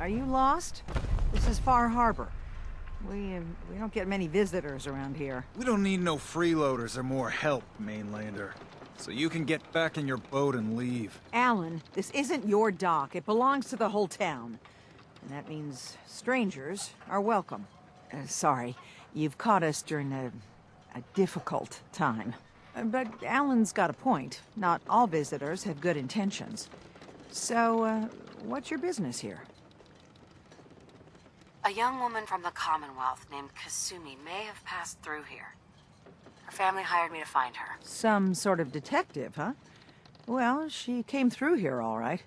Are you lost? This is Far Harbor. We don't get many visitors around here. We don't need no freeloaders or more help, mainlander. So you can get back in your boat and leave. Alan, this isn't your dock. It belongs to the whole town. And that means strangers are welcome. Sorry, you've caught us during a difficult time. But Alan's got a point. Not all visitors have good intentions. So, what's your business here? A young woman from the Commonwealth named Kasumi may have passed through here. Her family hired me to find her. Some sort of detective, huh? Well, she came through here all right.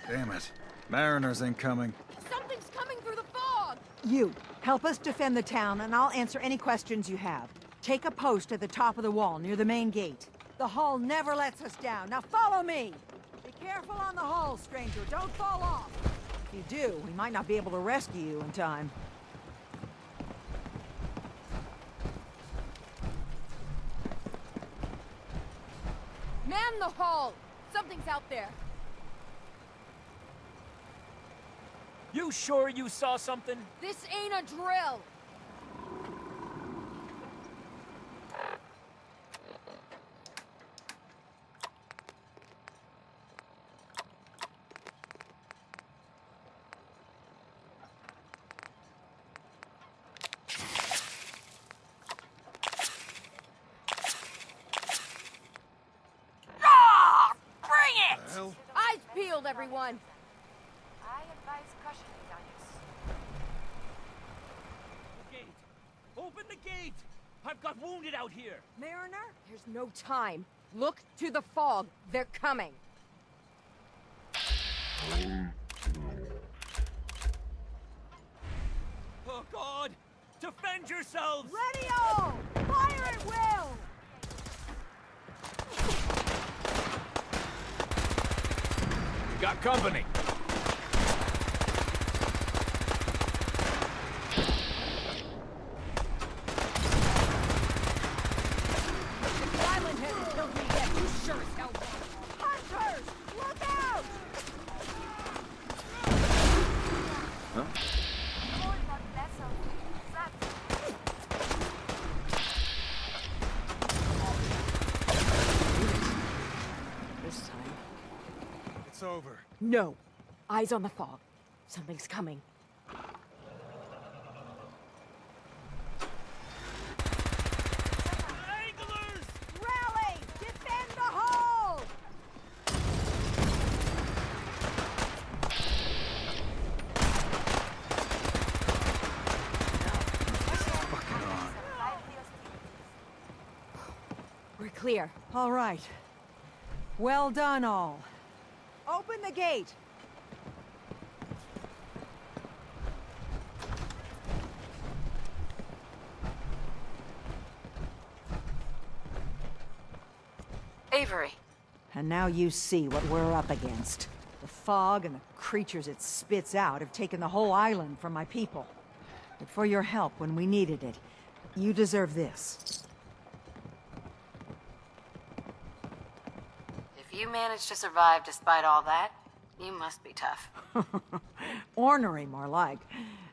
Damn it. Mariners ain't coming. Something's coming through the fog! You, help us defend the town, and I'll answer any questions you have. Take a post at the top of the wall, near the main gate. The hull never lets us down. Now follow me! Be careful on the hull, stranger. Don't fall off. If you do, we might not be able to rescue you in time. Man the hull! Something's out there. You sure you saw something? This ain't a drill! Hell? Eyes peeled, everyone! I advise cautioning on you. Gate! Open the gate! I've got wounded out here! Mariner, there's no time. Look to the fog. They're coming. Oh, God! Defend yourselves! Ready-o! Fire at will! Got company! If the island hasn't killed me yet, you sure as hell won't. Hunters! Look out! This time. It's over. No. Eyes on the fog. Something's coming. Anglers! Rally! Defend the hull! Fucking on. We're clear. All right. Well done, all. Open the gate! Avery. And now you see what we're up against. The fog and the creatures it spits out have taken the whole island from my people. But for your help when we needed it, you deserve this. If you managed to survive despite all that, you must be tough. Ornery, more like.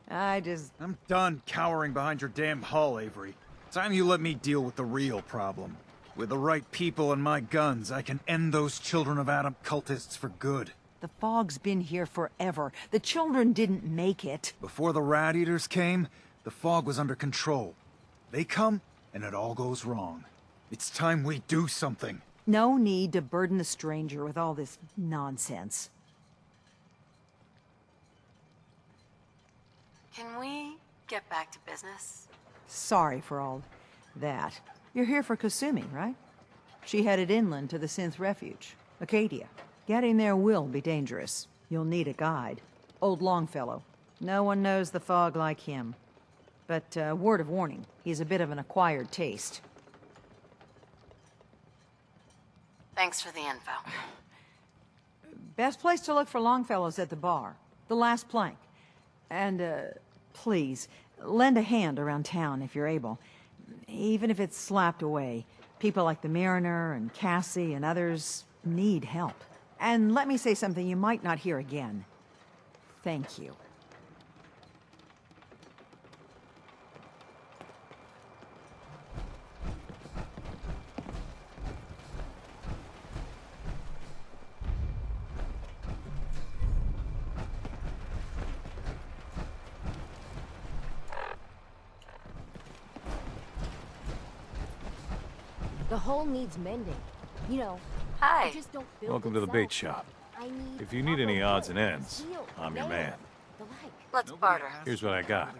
I'm done cowering behind your damn hull, Avery. Time you let me deal with the real problem. With the right people and my guns, I can end those Children of Adam cultists for good. The fog's been here forever. The children didn't make it. Before the Rat Eaters came, the fog was under control. They come, and it all goes wrong. It's time we do something. No need to burden the stranger with all this nonsense. Can we get back to business? Sorry for all that. You're here for Kasumi, right? She headed inland to the Synth Refuge, Acadia. Getting there will be dangerous. You'll need a guide. Old Longfellow. No one knows the fog like him. But, word of warning, he's a bit of an acquired taste. Thanks for the info. Best place to look for Longfellow's at the bar. The last plank. And, please, lend a hand around town if you're able. Even if it's slapped away. People like the Mariner and Cassie and others need help. And let me say something you might not hear again. Thank you. The hull needs mending. You know, Hi. I just don't build Welcome to the itself. bait shop. I need If you need any proper odds and wood, ends, steel, I'm your nails, man. the like. Let's barter. Here's what I got.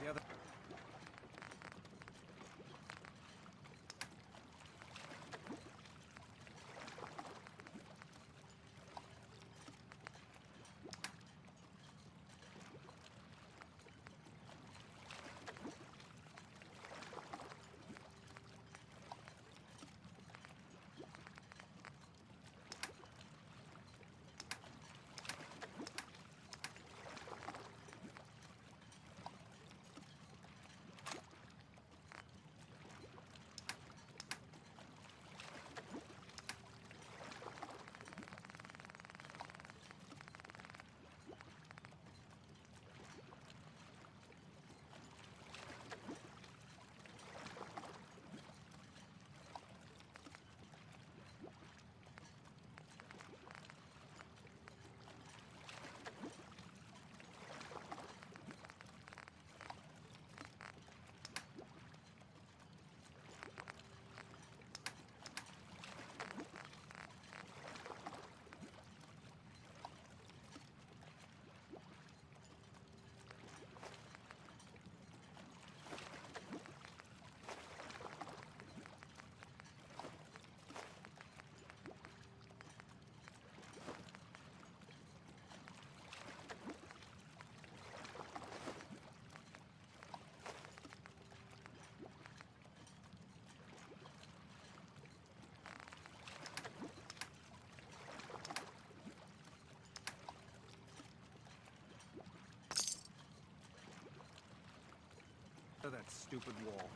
That stupid wall.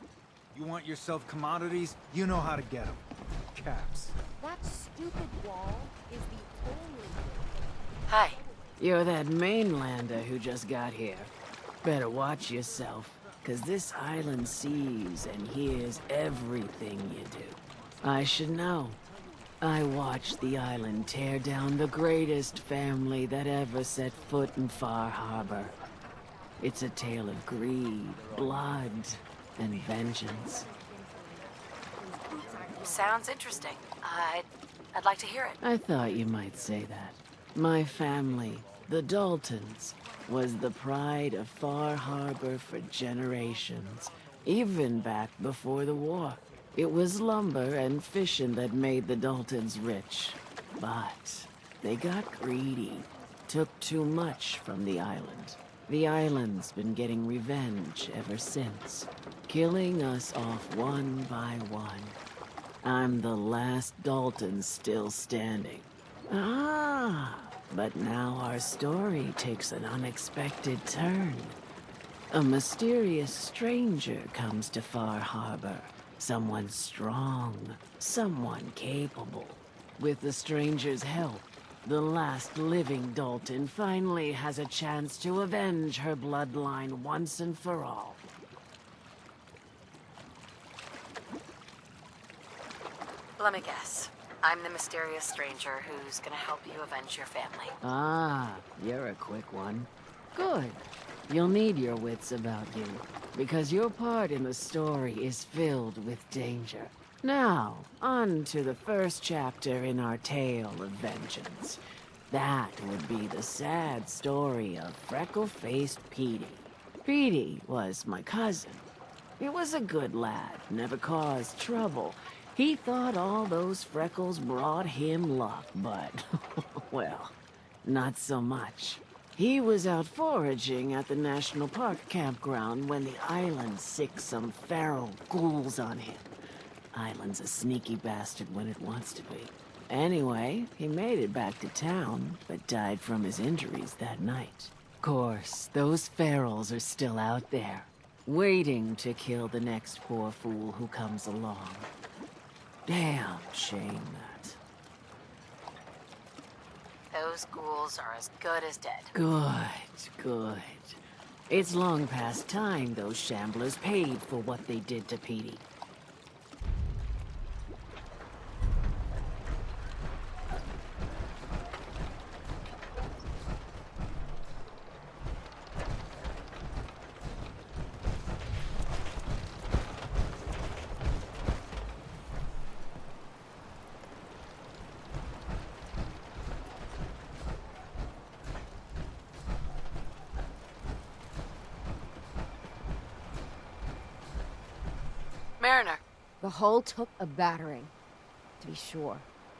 You want yourself commodities? You know how to get them. Caps. That stupid wall is the only Hi. You're that mainlander who just got here. Better watch yourself, 'cause this island sees and hears everything you do. I should know. I watched the island tear down the greatest family that ever set foot in Far Harbor. It's a tale of greed, blood, and vengeance. Sounds interesting. I'd like to hear it. I thought you might say that. My family, the Daltons, was the pride of Far Harbor for generations, even back before the war. It was lumber and fishing that made the Daltons rich. But they got greedy, took too much from the island. The island's been getting revenge ever since, killing us off one by one. I'm the last Dalton still standing. Ah, but now our story takes an unexpected turn. A mysterious stranger comes to Far Harbor. Someone strong, someone capable. With the stranger's help, the last living Dalton finally has a chance to avenge her bloodline once and for all. Let me guess. I'm the mysterious stranger who's gonna help you avenge your family. Ah, you're a quick one. Good. You'll need your wits about you, because your part in the story is filled with danger. Now, on to the first chapter in our tale of vengeance. That would be the sad story of freckle-faced Petey. Petey was my cousin. He was a good lad, never caused trouble. He thought all those freckles brought him luck, but, well, not so much. He was out foraging at the National Park campground when the island sicked some feral ghouls on him. Island's a sneaky bastard when it wants to be. Anyway, he made it back to town, but died from his injuries that night. Course, those ferals are still out there, waiting to kill the next poor fool who comes along. Damn shame that. those ghouls are as good as dead. Good. It's long past time those shamblers paid for what they did to Petey. Mariner. The hull took a battering, to be sure.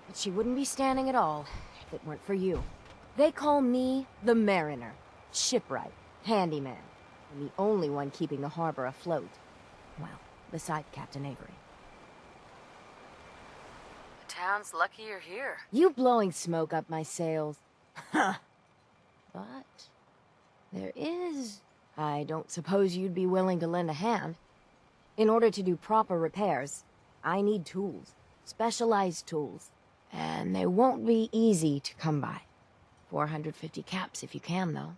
But she wouldn't be standing at all if it weren't for you. They call me the Mariner. Shipwright, handyman, and the only one keeping the harbor afloat. Well, beside Captain Avery. The town's lucky you're here. You blowing smoke up my sails. Huh. But there is... I don't suppose you'd be willing to lend a hand. In order to do proper repairs, I need tools. Specialized tools. And they won't be easy to come by. 450 caps if you can, though.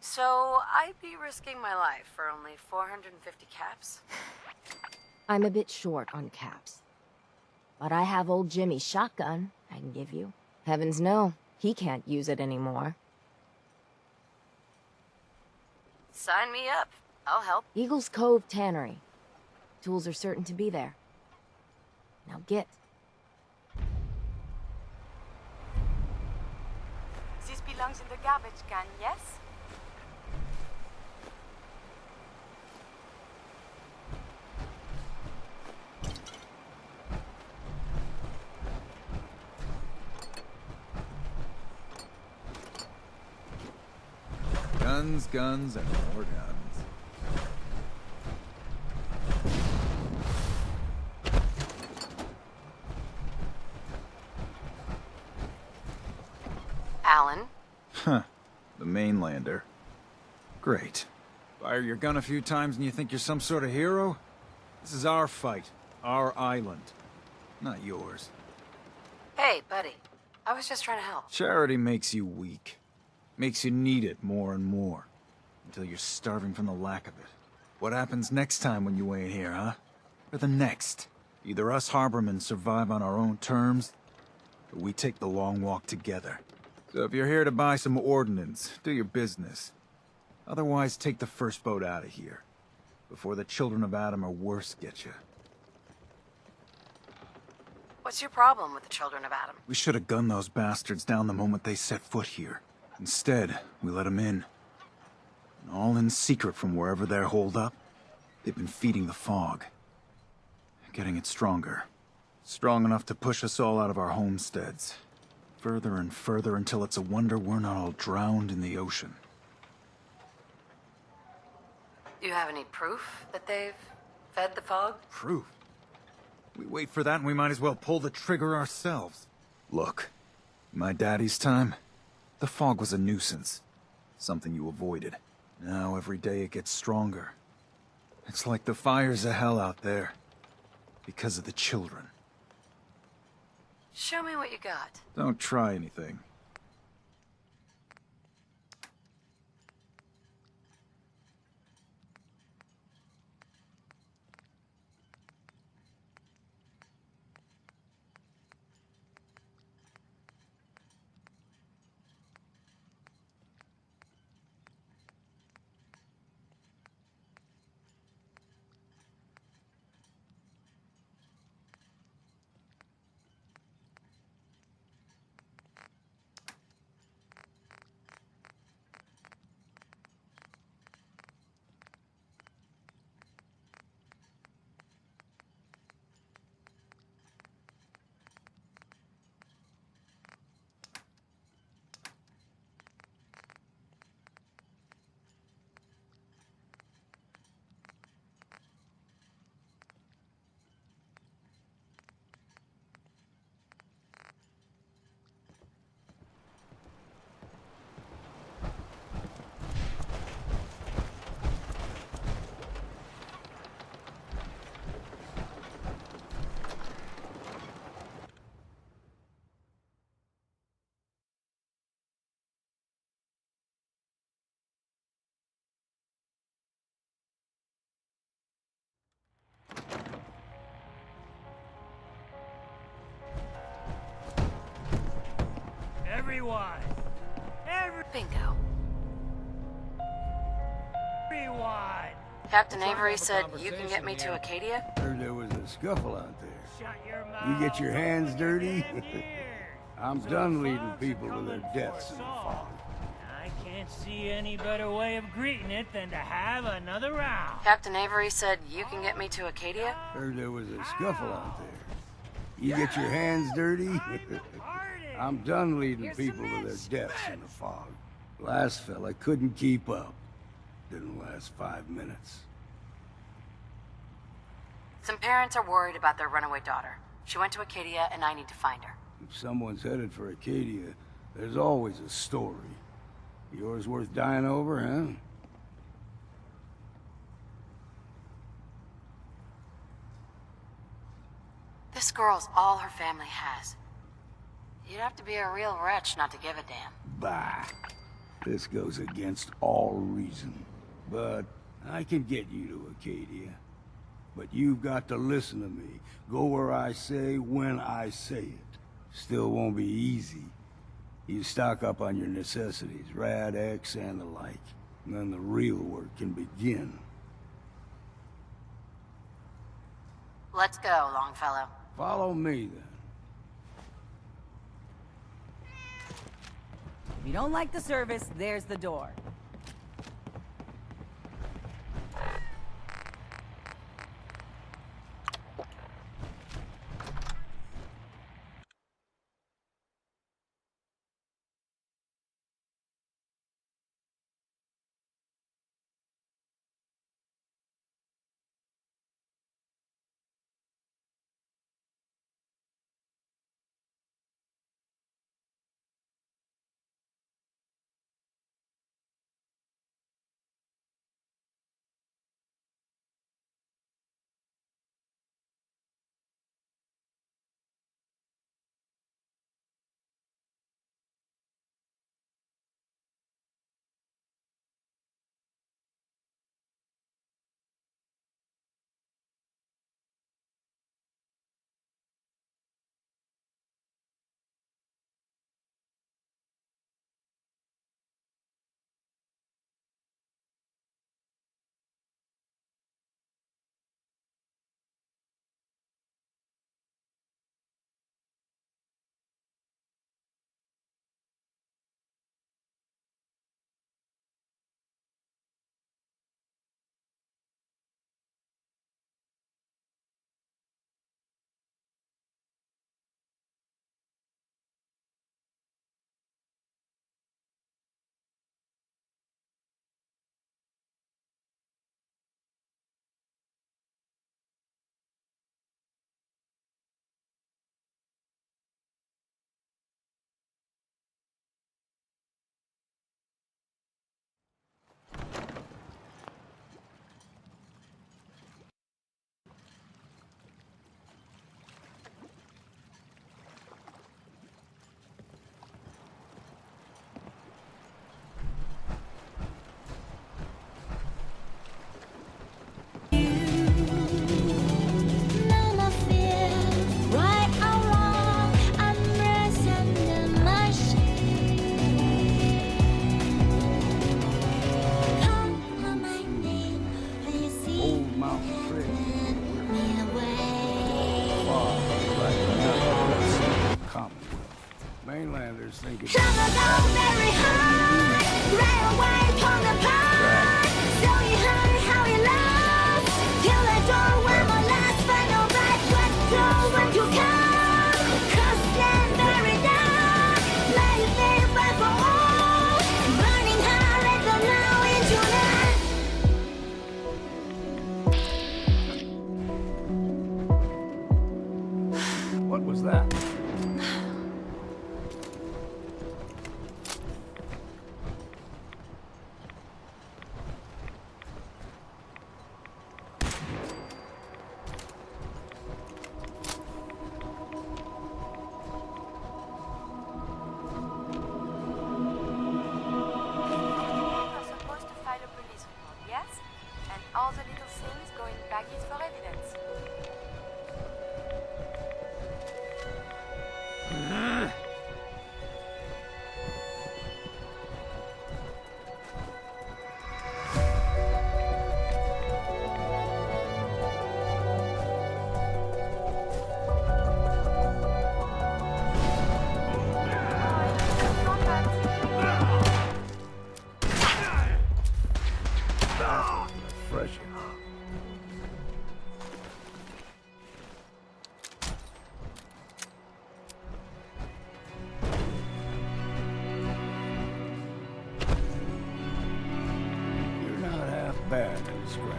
So, I'd be risking my life for only 450 caps? I'm a bit short on caps. But I have old Jimmy's shotgun I can give you. Heavens no, he can't use it anymore. Sign me up. I'll help. Eagle's Cove Tannery. Tools are certain to be there. Now get. This belongs in the garbage can, yes? Guns, guns, and more guns. Alan? Huh. The mainlander. Great. Fire your gun a few times and you think you're some sort of hero? This is our fight. Our island. Not yours. Hey, buddy. I was just trying to help. Charity makes you weak. Makes you need it more and more. Until you're starving from the lack of it. What happens next time when you ain't here, huh? Or the next? Either us harbormen survive on our own terms, or we take the long walk together. So if you're here to buy some ordnance, do your business. Otherwise, take the first boat out of here. Before the children of Adam or worse get you. What's your problem with the children of Adam? We should have gunned those bastards down the moment they set foot here. Instead, we let them in. And all in secret from wherever they're holed up. They've been feeding the fog. Getting it stronger. Strong enough to push us all out of our homesteads. Further and further until it's a wonder we're not all drowned in the ocean. Do you have any proof that they've fed the fog? Proof? We wait for that and we might as well pull the trigger ourselves. Look, in my daddy's time, the fog was a nuisance. Something you avoided. Now every day it gets stronger. It's like the fires of hell out there. Because of the children. Show me what you got. Don't try anything. Everyone! Bingo. Everyone! Captain Avery said you can get me to Acadia? Heard there was a scuffle out there. Shut your mouth. You get your hands open your dirty? damn ears. I'm So done the leading fogs are people to their coming deaths for in us the all. fog. I can't see any better way of greeting it than to have another round. Captain Avery said you can get me to Acadia? Heard there was a scuffle out there. You get your hands dirty? I'm done leading people to their deaths in the fog. Last fella couldn't keep up. Didn't last 5 minutes. Some parents are worried about their runaway daughter. She went to Acadia and I need to find her. If someone's headed for Acadia, there's always a story. Yours worth dying over, huh? This girl's all her family has. You'd have to be a real wretch not to give a damn. Bah. This goes against all reason. But I can get you to Acadia. But you've got to listen to me. Go where I say, when I say it. Still won't be easy. You stock up on your necessities, Rad X and the like. And then the real work can begin. Let's go, Longfellow. Follow me, then. If you don't like the service, there's the door. Old Mountain Trail. Fog, like nothing else in the Commonwealth. Mainlanders think it's... What was that? bad and scrap.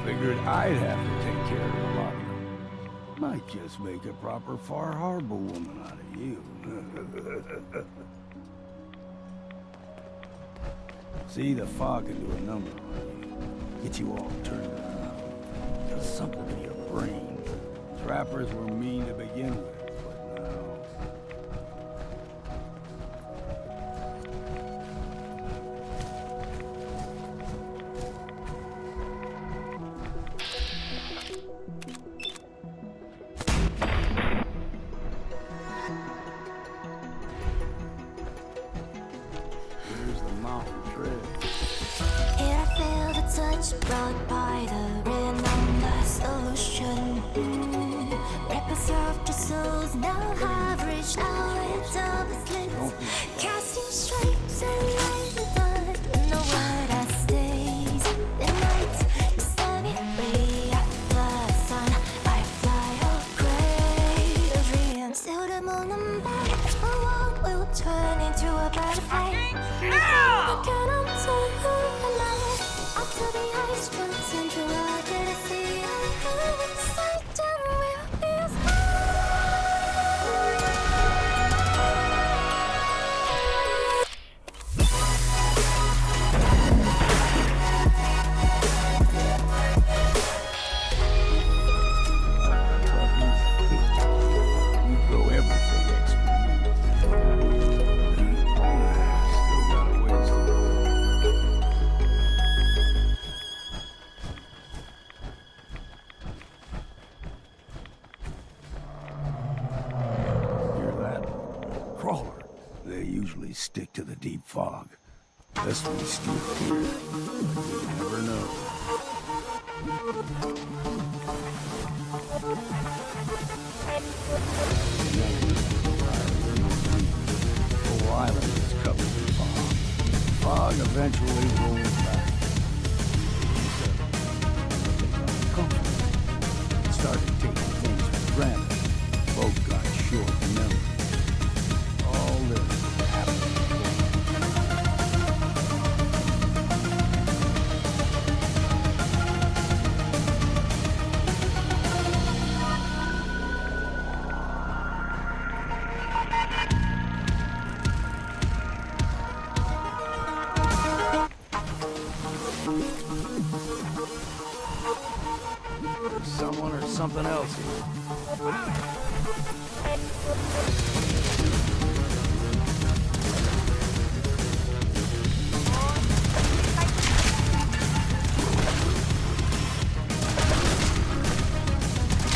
Figured I'd have to take care of a lot of them. Might just make a proper Far Harbor woman out of you. See, the fog can do a number on you. Get you all turned around. Does something to your brain. Trappers were mean to begin with, but now... Here's the mountain trail. Here I feel the touch brought by the relentless ocean. Rippers of the souls now have reached out with double slits. Casting stripes and light the blood. No word that stays. The night is sunny way at the sun. I fly away the dreams. Till the moon and back. A world will turn into a butterfly. After the ice melts into water to sea, Satan will be You go everything extra. Still got a ways to go. Hear that? Crawler. They usually stick to the deep fog. This one's still clear. You never know. The whole island is covered in fog. Fog eventually rolls back. Started taking things for granted. Folk got short memory. All this happened before. There's someone or something else here.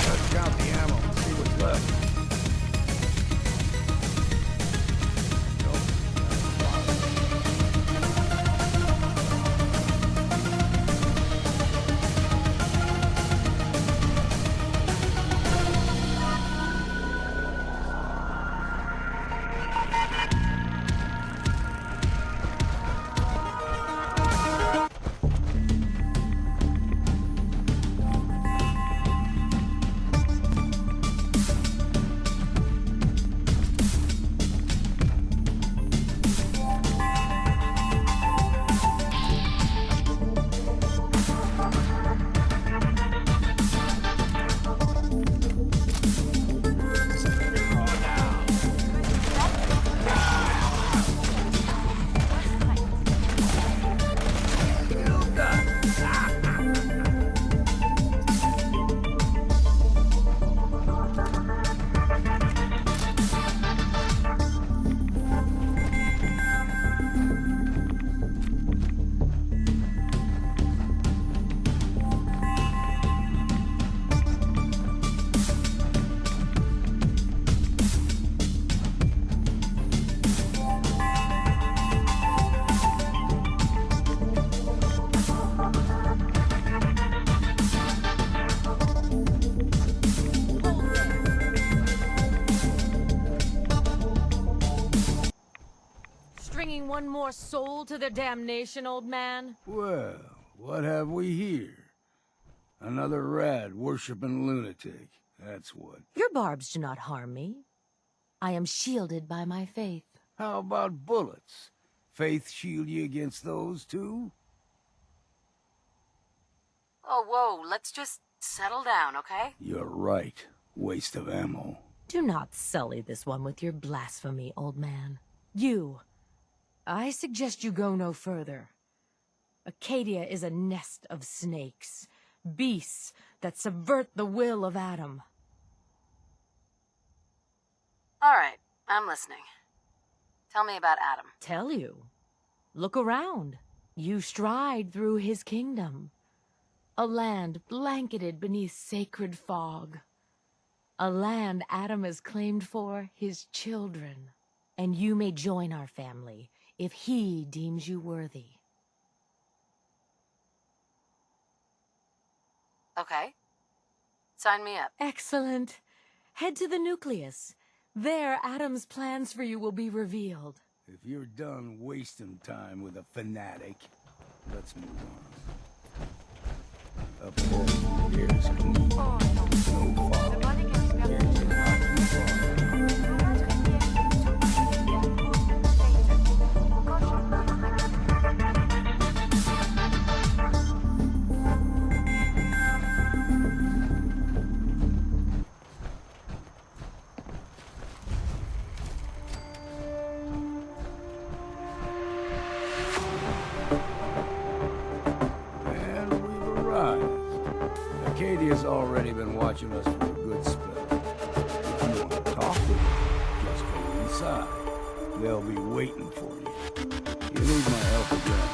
Let's count the ammo and see what's left. Stringing one more soul to their damnation, old man? Well, what have we here? Another rad worshipping lunatic. That's what. Your barbs do not harm me. I am shielded by my faith. How about bullets? Faith shield you against those too? Oh, whoa, let's just settle down, okay? You're right. Waste of ammo. Do not sully this one with your blasphemy, old man. You. I suggest you go no further. Acadia is a nest of snakes. Beasts that subvert the will of Adam. All right, I'm listening. Tell me about Adam. Tell you. Look around. You stride through his kingdom. A land blanketed beneath sacred fog. A land Adam has claimed for his children. And you may join our family if he deems you worthy. Okay. Sign me up. Excellent. Head to the nucleus. There, Adam's plans for you will be revealed. If you're done wasting time with a fanatic, let's move on. Up there, here's clean. No fog. Here's not too far. Acadia's already been watching us for a good spell. If you want to talk to them, just go inside. They'll be waiting for you. You need my help again,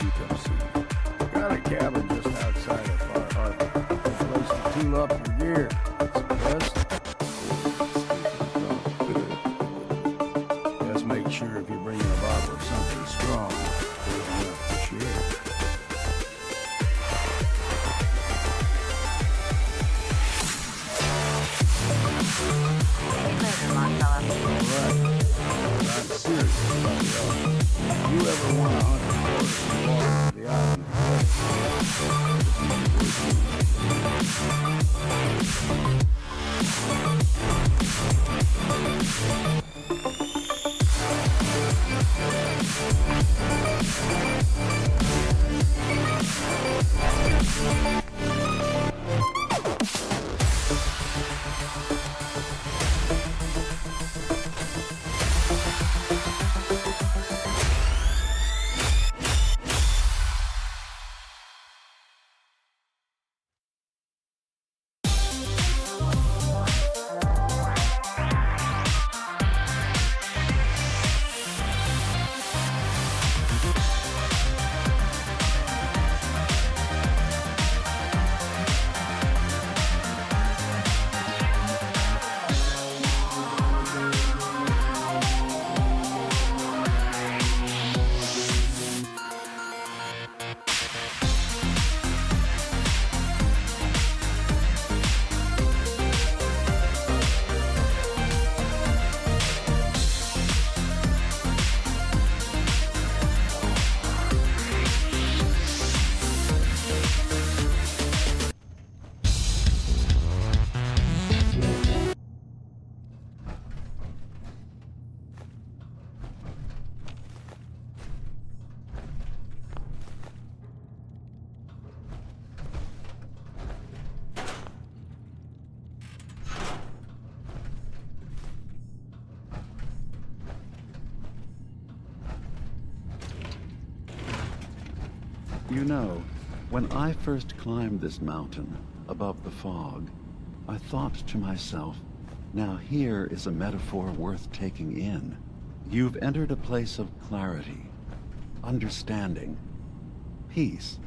you come see me. Got a cabin just outside of Far Harbor. A place to tool up your gear. It's the best. Just make sure if you're bringing a bottle of something strong, there's enough to share. You ever want to hunt the forest and walk the island You know, when I first climbed this mountain above the fog, I thought to myself, now here is a metaphor worth taking in. You've entered a place of clarity, understanding, peace.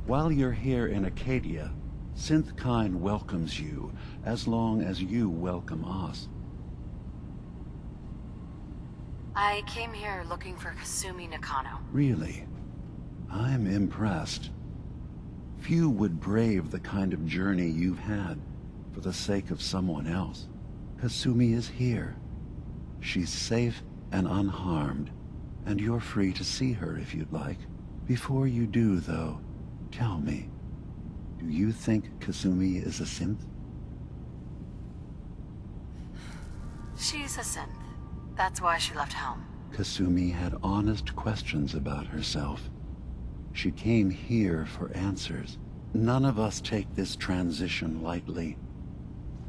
While you're here in Acadia, Synthkind welcomes you as long as you welcome us. I came here looking for Kasumi Nakano. Really? I'm impressed. Few would brave the kind of journey you've had for the sake of someone else. Kasumi is here. She's safe and unharmed, and you're free to see her if you'd like. Before you do, though, tell me, do you think Kasumi is a synth? She's a synth. That's why she left home. Kasumi had honest questions about herself. She came here for answers. None of us take this transition lightly.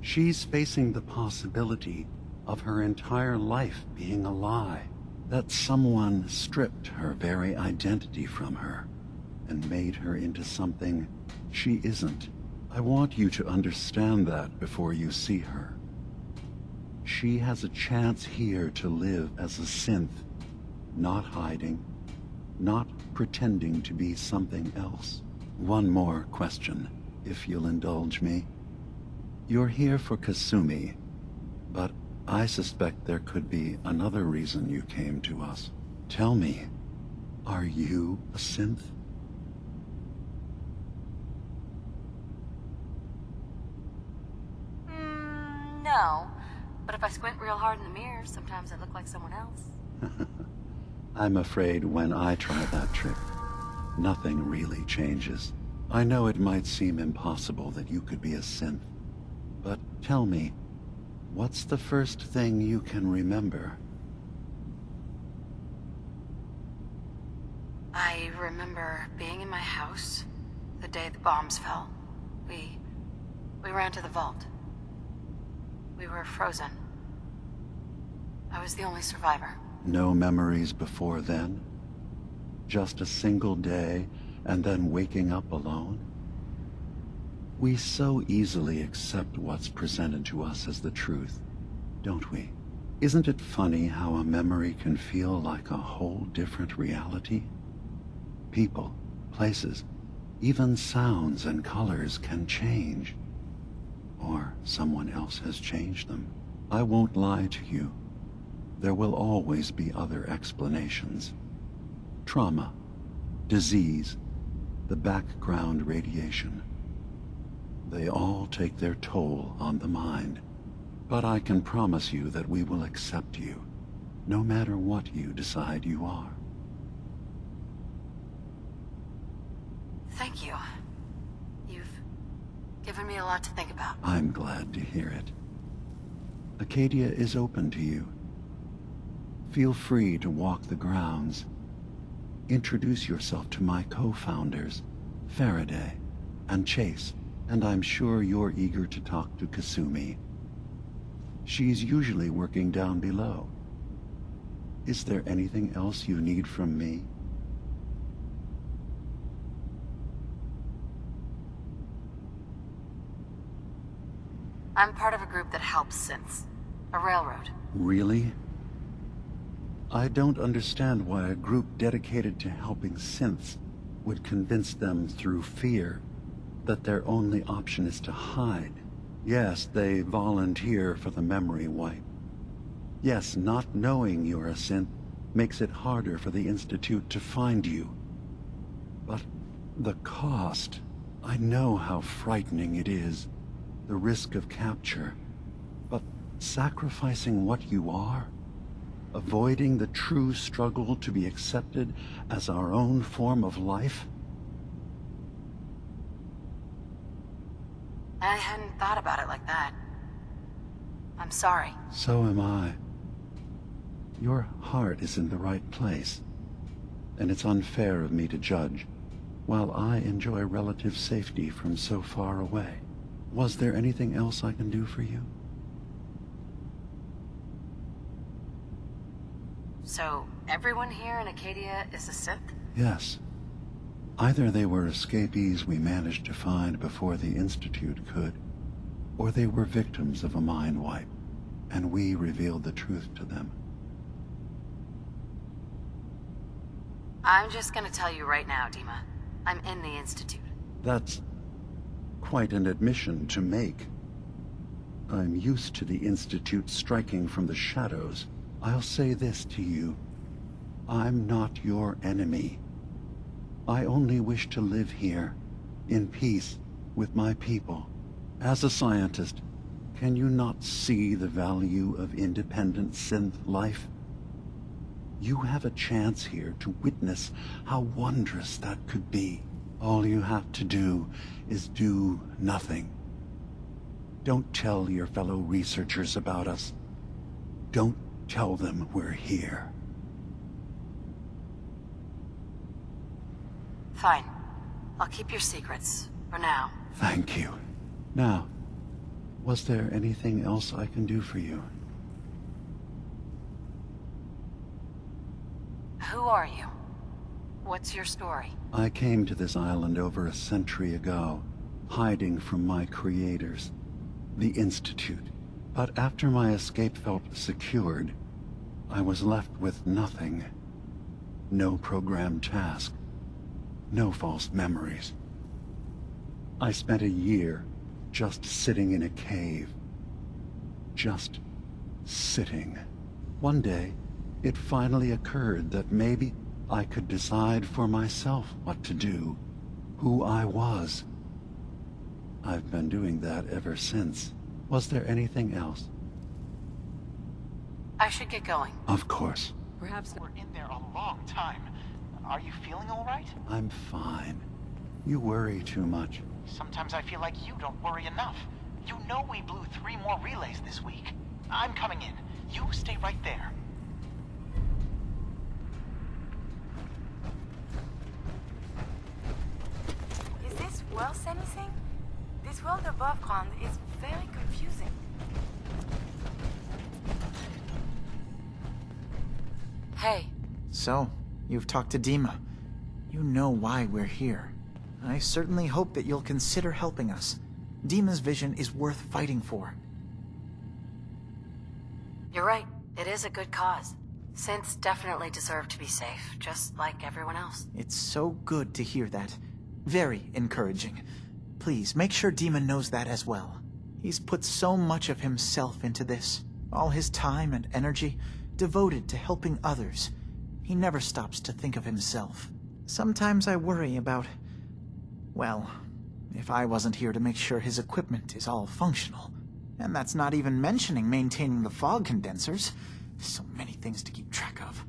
She's facing the possibility of her entire life being a lie, that someone stripped her very identity from her and made her into something she isn't. I want you to understand that before you see her. She has a chance here to live as a synth, not hiding, not pretending to be something else. One more question, if you'll indulge me. You're here for Kasumi, but I suspect there could be another reason you came to us. Tell me, are you a synth? No. But if I squint real hard in the mirror, sometimes I look like someone else. I'm afraid when I try that trick, nothing really changes. I know it might seem impossible that you could be a synth, but tell me, what's the first thing you can remember? I remember being in my house the day the bombs fell. We ran to the vault. We were frozen. I was the only survivor. No memories before then? Just a single day, and then waking up alone? We so easily accept what's presented to us as the truth, don't we? Isn't it funny how a memory can feel like a whole different reality? People, places, even sounds and colors can change. Or someone else has changed them. I won't lie to you. There will always be other explanations. Trauma, disease, the background radiation. They all take their toll on the mind. But I can promise you that we will accept you, no matter what you decide you are. Thank you. You've given me a lot to think about. I'm glad to hear it. Acadia is open to you. Feel free to walk the grounds. Introduce yourself to my co-founders, Faraday and Chase, and I'm sure you're eager to talk to Kasumi. She's usually working down below. Is there anything else you need from me? I'm part of a group that helps synths. A railroad. Really? I don't understand why a group dedicated to helping synths would convince them through fear that their only option is to hide. Yes, they volunteer for the memory wipe. Yes, not knowing you're a synth makes it harder for the Institute to find you. But the cost, I know how frightening it is, the risk of capture. But sacrificing what you are, avoiding the true struggle to be accepted as our own form of life? I hadn't thought about it like that. I'm sorry. So am I. Your heart is in the right place, and it's unfair of me to judge, while I enjoy relative safety from so far away. Was there anything else I can do for you? So, everyone here in Acadia is a synth? Yes. Either they were escapees we managed to find before the Institute could, or they were victims of a mind wipe, and we revealed the truth to them. I'm just gonna tell you right now, Dima. I'm in the Institute. That's quite an admission to make. I'm used to the Institute striking from the shadows. I'll say this to you. I'm not your enemy. I only wish to live here, in peace, with my people. As a scientist, can you not see the value of independent synth life? You have a chance here to witness how wondrous that could be. All you have to do is do nothing. Don't tell your fellow researchers about us. Don't tell them we're here. Fine. I'll keep your secrets, for now. Thank you. Now, was there anything else I can do for you? Who are you? What's your story? I came to this island over a century ago, hiding from my creators, the Institute. But after my escape felt secured, I was left with nothing. No programmed task. No false memories. I spent a year just sitting in a cave. Just sitting. One day, it finally occurred that maybe I could decide for myself what to do, who I was. I've been doing that ever since. Was there anything else? I should get going. Of course. Perhaps we're in there a long time. Are you feeling all right? I'm fine. You worry too much. Sometimes I feel like you don't worry enough. You know we blew 3 more relays this week. I'm coming in. You stay right there. Is this worth anything? This world above ground is very confusing. Hey. So, you've talked to Dima. You know why we're here. I certainly hope that you'll consider helping us. Dima's vision is worth fighting for. You're right. It is a good cause. Synths definitely deserve to be safe, just like everyone else. It's so good to hear that. Very encouraging. Please, make sure Dima knows that as well. He's put so much of himself into this. All his time and energy devoted to helping others. He never stops to think of himself. Sometimes I worry about... well, if I wasn't here to make sure his equipment is all functional. And that's not even mentioning maintaining the fog condensers. So many things to keep track of.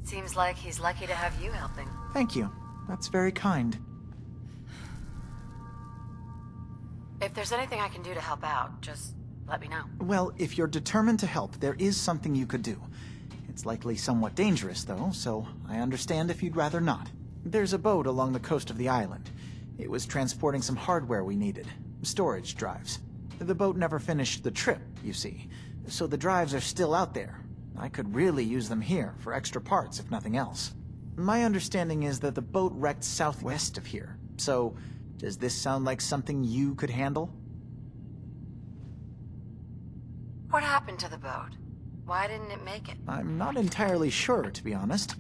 Seems like he's lucky to have you helping. Thank you. That's very kind. If there's anything I can do to help out, just let me know. Well, if you're determined to help, there is something you could do. It's likely somewhat dangerous, though, so I understand if you'd rather not. There's a boat along the coast of the island. It was transporting some hardware we needed. Storage drives. The boat never finished the trip, you see, so the drives are still out there. I could really use them here for extra parts, if nothing else. My understanding is that the boat wrecked southwest of here, so does this sound like something you could handle? What happened to the boat? Why didn't it make it? I'm not entirely sure, to be honest.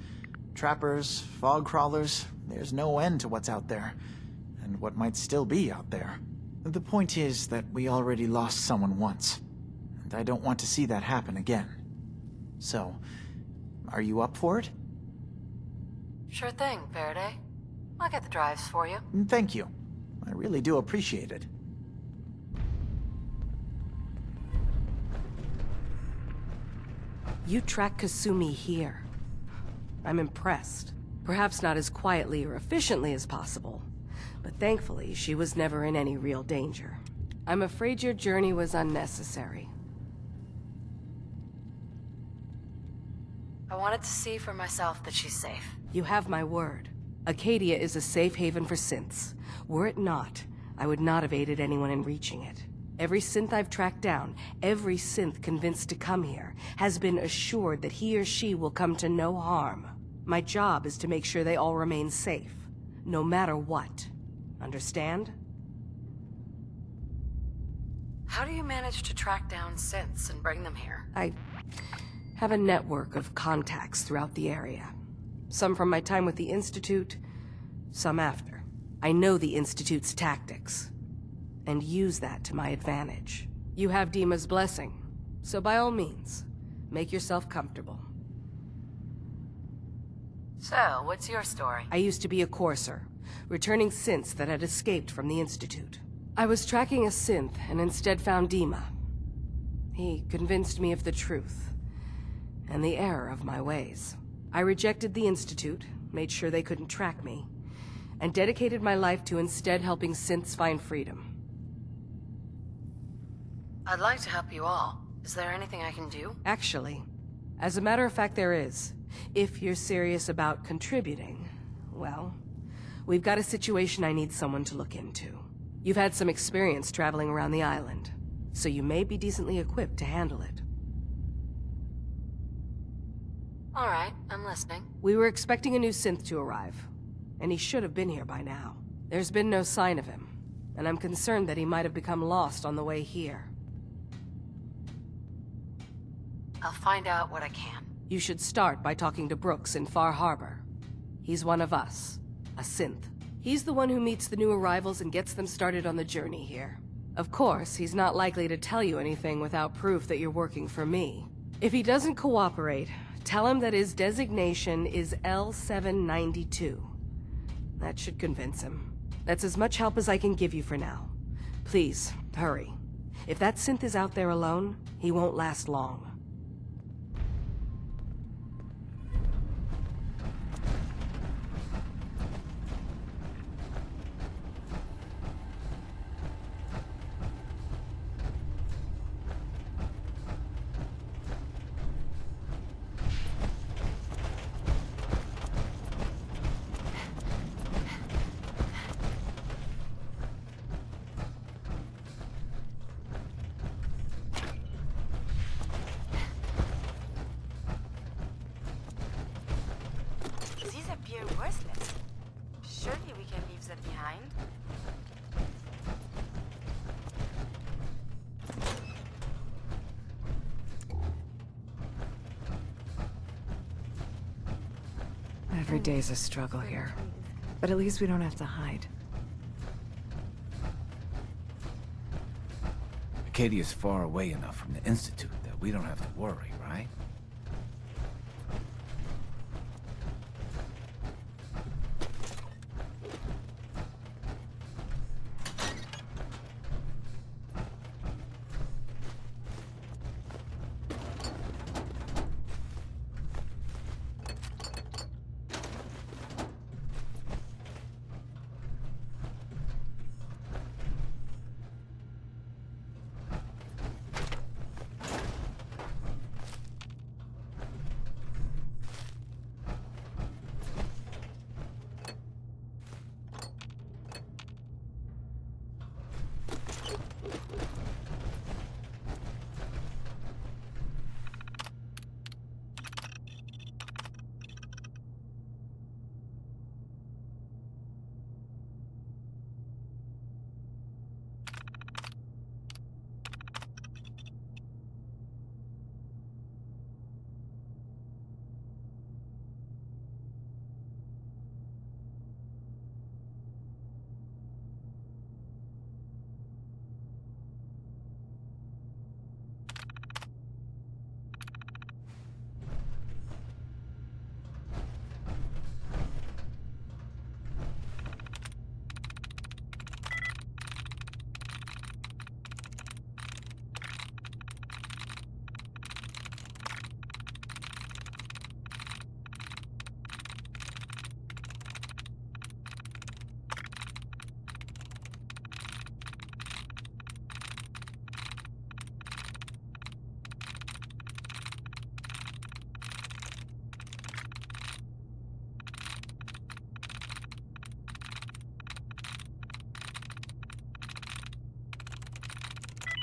Trappers, fog crawlers, there's no end to what's out there. And what might still be out there. The point is that we already lost someone once. And I don't want to see that happen again. So, are you up for it? Sure thing, Faraday. I'll get the drives for you. Thank you. I really do appreciate it. You track Kasumi here. I'm impressed. Perhaps not as quietly or efficiently as possible, but thankfully she was never in any real danger. I'm afraid your journey was unnecessary. I wanted to see for myself that she's safe. You have my word. Acadia is a safe haven for synths. Were it not, I would not have aided anyone in reaching it. Every synth I've tracked down, every synth convinced to come here, has been assured that he or she will come to no harm. My job is to make sure they all remain safe, no matter what. Understand? How do you manage to track down synths and bring them here? I have a network of contacts throughout the area. Some from my time with the Institute, some after. I know the Institute's tactics, and use that to my advantage. You have Dima's blessing, so by all means, make yourself comfortable. So, what's your story? I used to be a courser, returning synths that had escaped from the Institute. I was tracking a synth and instead found Dima. He convinced me of the truth, and the error of my ways. I rejected the Institute, made sure they couldn't track me, and dedicated my life to instead helping synths find freedom. I'd like to help you all. Is there anything I can do? Actually, as a matter of fact, there is. If you're serious about contributing, well, we've got a situation I need someone to look into. You've had some experience traveling around the island, so you may be decently equipped to handle it. All right, I'm listening. We were expecting a new synth to arrive, and he should have been here by now. There's been no sign of him, and I'm concerned that he might have become lost on the way here. I'll find out what I can. You should start by talking to Brooks in Far Harbor. He's one of us, a synth. He's the one who meets the new arrivals and gets them started on the journey here. Of course, he's not likely to tell you anything without proof that you're working for me. If he doesn't cooperate, tell him that his designation is L792. That should convince him. That's as much help as I can give you for now. Please, hurry. If that synth is out there alone, he won't last long. These appear worthless. Surely we can leave them behind. Every day's a struggle here. But at least we don't have to hide. Acadia's far away enough from the Institute that we don't have to worry, right?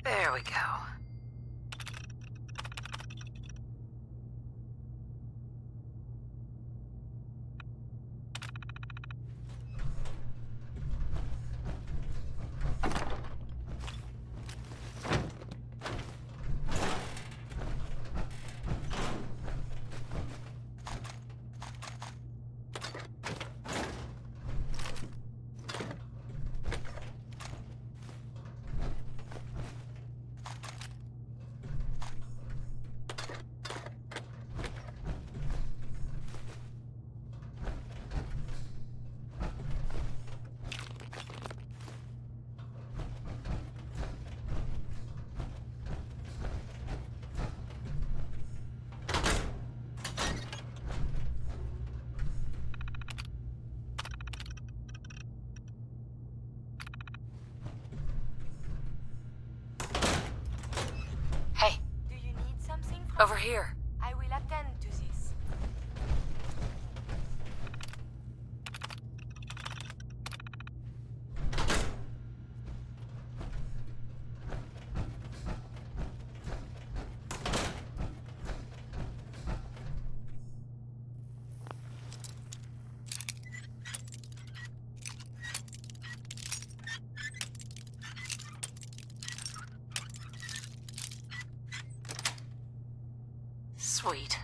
There we go. Do you need something from Over here. I will attend to this. Sweet.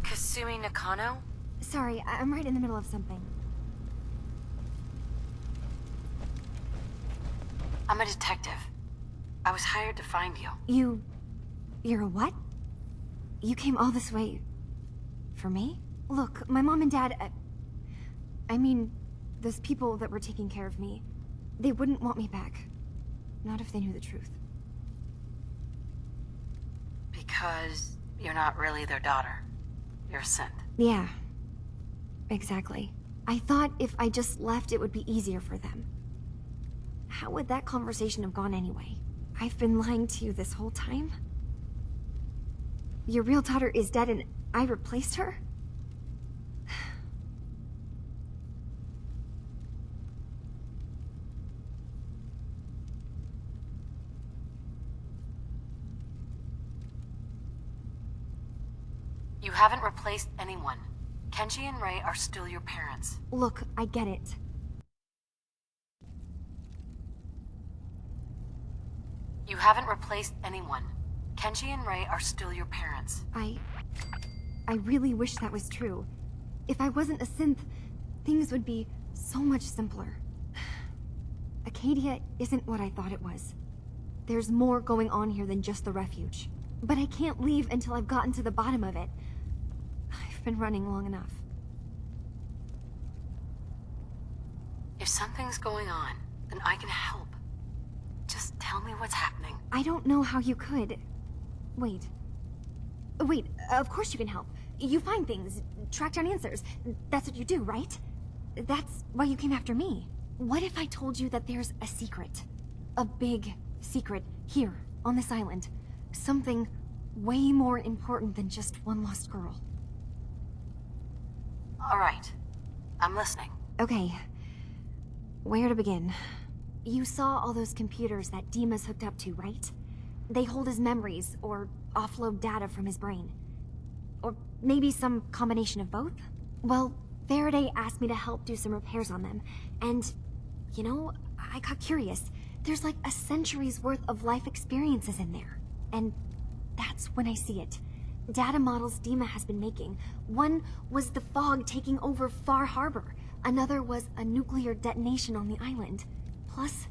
Kasumi Nakano? Sorry, I'm right in the middle of something. I'm a detective. I was hired to find you. You're a what? You came all this way... for me? Look, my mom and dad... I mean, those people that were taking care of me, they wouldn't want me back. Not if they knew the truth. Because you're not really their daughter. You're a synth. Yeah. Exactly. I thought if I just left, it would be easier for them. How would that conversation have gone anyway? I've been lying to you this whole time? Your real daughter is dead and I replaced her? You haven't replaced anyone. Kenji and Rei are still your parents. Look, I get it. You haven't replaced anyone. Kenji and Rei are still your parents. I really wish that was true. If I wasn't a synth, things would be so much simpler. Acadia isn't what I thought it was. There's more going on here than just the refuge. But I can't leave until I've gotten to the bottom of it. I've been running long enough. If something's going on, then I can help. Just tell me what's happening. I don't know how you could. Wait, of course you can help. You find things, track down answers. That's what you do, right? That's why you came after me. What if I told you that there's a secret? A big secret here, on this island. Something way more important than just one lost girl. All right. I'm listening. Okay. Where to begin? You saw all those computers that Dima's hooked up to, right? They hold his memories, or offload data from his brain. Or maybe some combination of both? Well, Faraday asked me to help do some repairs on them, and, you know, I got curious. There's like a century's worth of life experiences in there. And that's when I see it. Data models Dima has been making. One was the fog taking over Far Harbor. Another was a nuclear detonation on the island. Plus,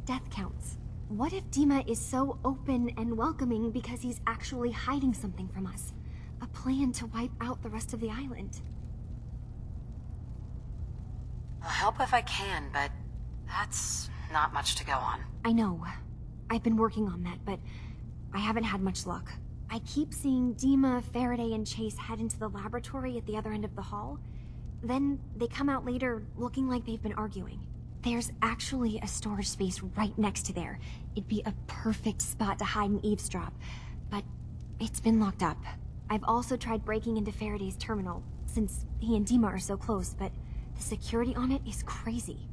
death counts. What if Dima is so open and welcoming because he's actually hiding something from us? A plan to wipe out the rest of the island. I'll help if I can, but that's not much to go on. I know. I've been working on that, but I haven't had much luck. I keep seeing Dima, Faraday, and Chase head into the laboratory at the other end of the hall. Then they come out later looking like they've been arguing. There's actually a storage space right next to there. It'd be a perfect spot to hide and eavesdrop, but it's been locked up. I've also tried breaking into Faraday's terminal, since he and Dima are so close, but the security on it is crazy.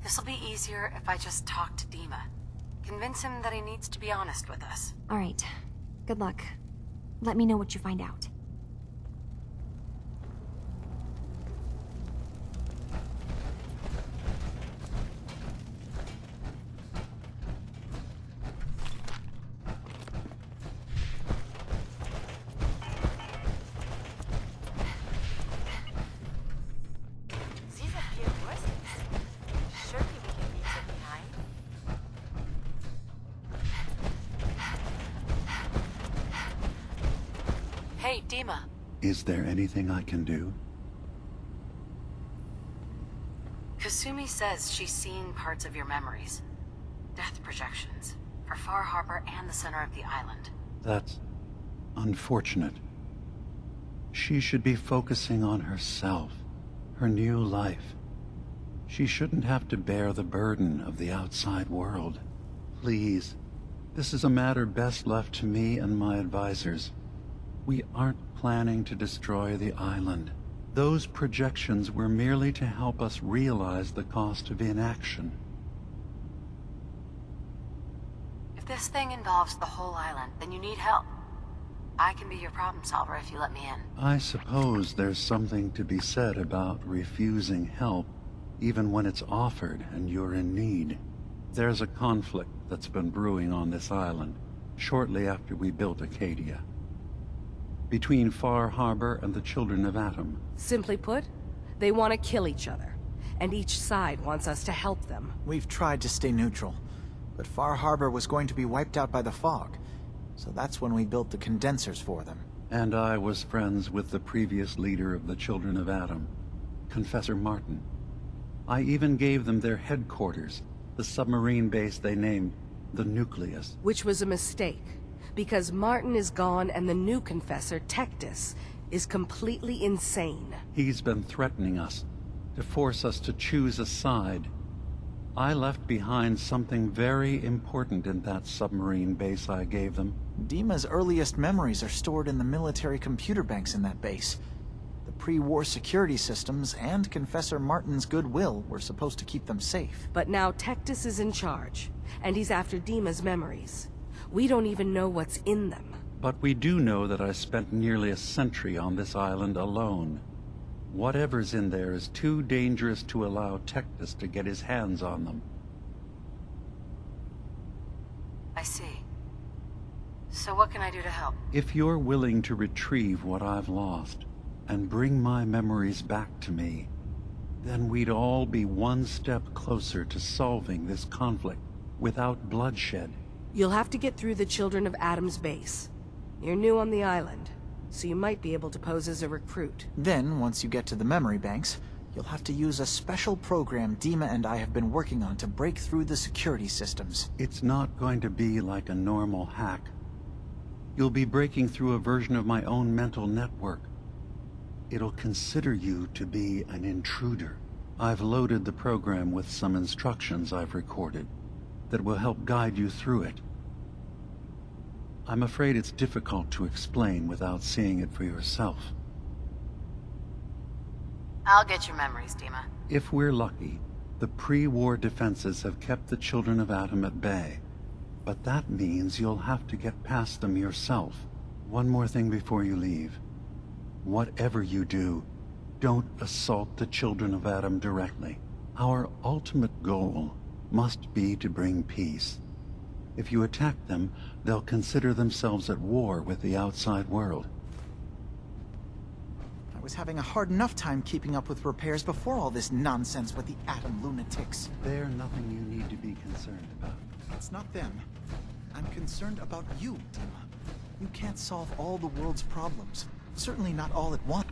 This'll be easier if I just talk to Dima. Convince him that he needs to be honest with us. All right. Good luck. Let me know what you find out. Hey, Dima. Is there anything I can do? Kasumi says she's seen parts of your memories. Death projections. For Far Harbor and the center of the island. That's unfortunate. She should be focusing on herself, her new life. She shouldn't have to bear the burden of the outside world. Please, this is a matter best left to me and my advisors. We aren't planning to destroy the island. Those projections were merely to help us realize the cost of inaction. If this thing involves the whole island, then you need help. I can be your problem solver if you let me in. I suppose there's something to be said about refusing help, even when it's offered and you're in need. There's a conflict that's been brewing on this island, shortly after we built Acadia. Between Far Harbor and the Children of Atom. Simply put, they want to kill each other, and each side wants us to help them. We've tried to stay neutral, but Far Harbor was going to be wiped out by the fog, so that's when we built the condensers for them. And I was friends with the previous leader of the Children of Atom, Confessor Martin. I even gave them their headquarters, the submarine base they named the Nucleus. Which was a mistake, because Martin is gone and the new Confessor, Tectus, is completely insane. He's been threatening us, to force us to choose a side. I left behind something very important in that submarine base I gave them. Dima's earliest memories are stored in the military computer banks in that base. The pre-war security systems and Confessor Martin's goodwill were supposed to keep them safe. But now Tectus is in charge, and he's after Dima's memories. We don't even know what's in them. But we do know that I spent nearly a century on this island alone. Whatever's in there is too dangerous to allow Tectus to get his hands on them. I see. So what can I do to help? If you're willing to retrieve what I've lost, and bring my memories back to me, then we'd all be one step closer to solving this conflict without bloodshed. You'll have to get through the Children of Atom's base. You're new on the island, so you might be able to pose as a recruit. Then, once you get to the memory banks, you'll have to use a special program Dima and I have been working on to break through the security systems. It's not going to be like a normal hack. You'll be breaking through a version of my own mental network. It'll consider you to be an intruder. I've loaded the program with some instructions I've recorded that will help guide you through it. I'm afraid it's difficult to explain without seeing it for yourself. I'll get your memories, Dima. If we're lucky, the pre-war defenses have kept the Children of Atom at bay. But that means you'll have to get past them yourself. One more thing before you leave. Whatever you do, don't assault the Children of Atom directly. Our ultimate goal must be to bring peace. If you attack them, they'll consider themselves at war with the outside world. I was having a hard enough time keeping up with repairs before all this nonsense with the Atom lunatics. They're nothing you need to be concerned about. It's not them. I'm concerned about you, Dima. You can't solve all the world's problems. Certainly not all at once.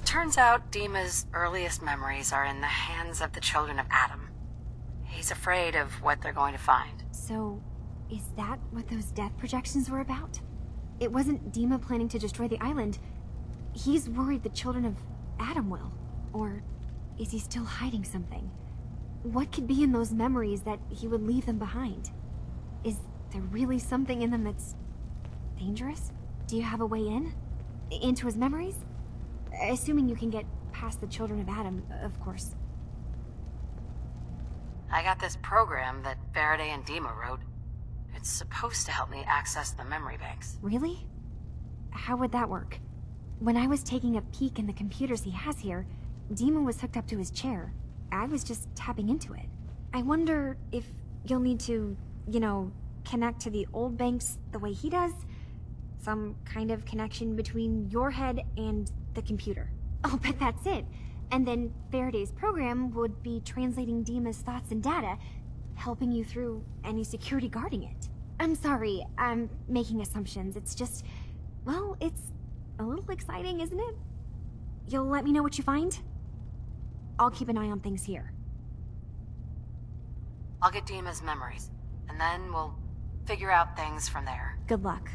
Turns out Dima's earliest memories are in the hands of the children of Adam. He's afraid of what they're going to find. So, is that what those death projections were about? It wasn't Dima planning to destroy the island. He's worried the children of Adam will. Or is he still hiding something? What could be in those memories that he would leave them behind? Is there really something in them that's dangerous? Do you have a way in? Into his memories? Assuming you can get past the children of Adam, of course. I got this program that Faraday and Dima wrote. It's supposed to help me access the memory banks. Really? How would that work? When I was taking a peek in the computers he has here, Dima was hooked up to his chair. I was just tapping into it. I wonder if you'll need to, connect to the old banks the way he does? Some kind of connection between your head and the computer. Oh, but that's it. And then Faraday's program would be translating Dima's thoughts and data, helping you through any security guarding it. I'm sorry, I'm making assumptions. It's just, well, it's a little exciting, isn't it? You'll let me know what you find? I'll keep an eye on things here. I'll get Dima's memories, and then we'll figure out things from there. Good luck.